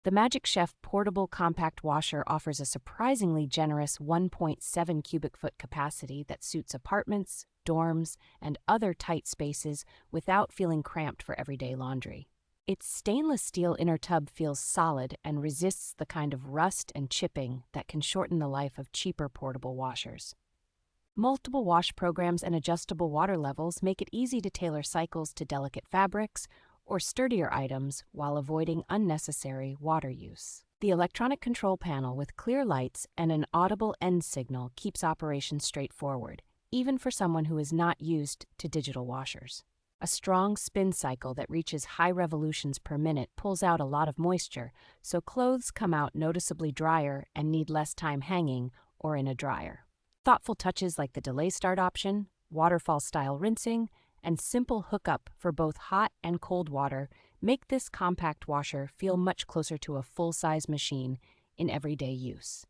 The Magic Chef portable compact washer offers a surprisingly generous 1.7 cubic foot capacity that suits apartments, dorms, and other tight spaces without feeling cramped for everyday laundry. Its stainless steel inner tub feels solid and resists the kind of rust and chipping that can shorten the life of cheaper portable washers. Multiple wash programs and adjustable water levels make it easy to tailor cycles to delicate fabrics or sturdier items while avoiding unnecessary water use. The electronic control panel with clear lights and an audible end signal keeps operations straightforward, even for someone who is not used to digital washers. A strong spin cycle that reaches high revolutions per minute pulls out a lot of moisture, so clothes come out noticeably drier and need less time hanging or in a dryer. Thoughtful touches like the delay start option, waterfall-style rinsing, and simple hookup for both hot and cold water make this compact washer feel much closer to a full-size machine in everyday use.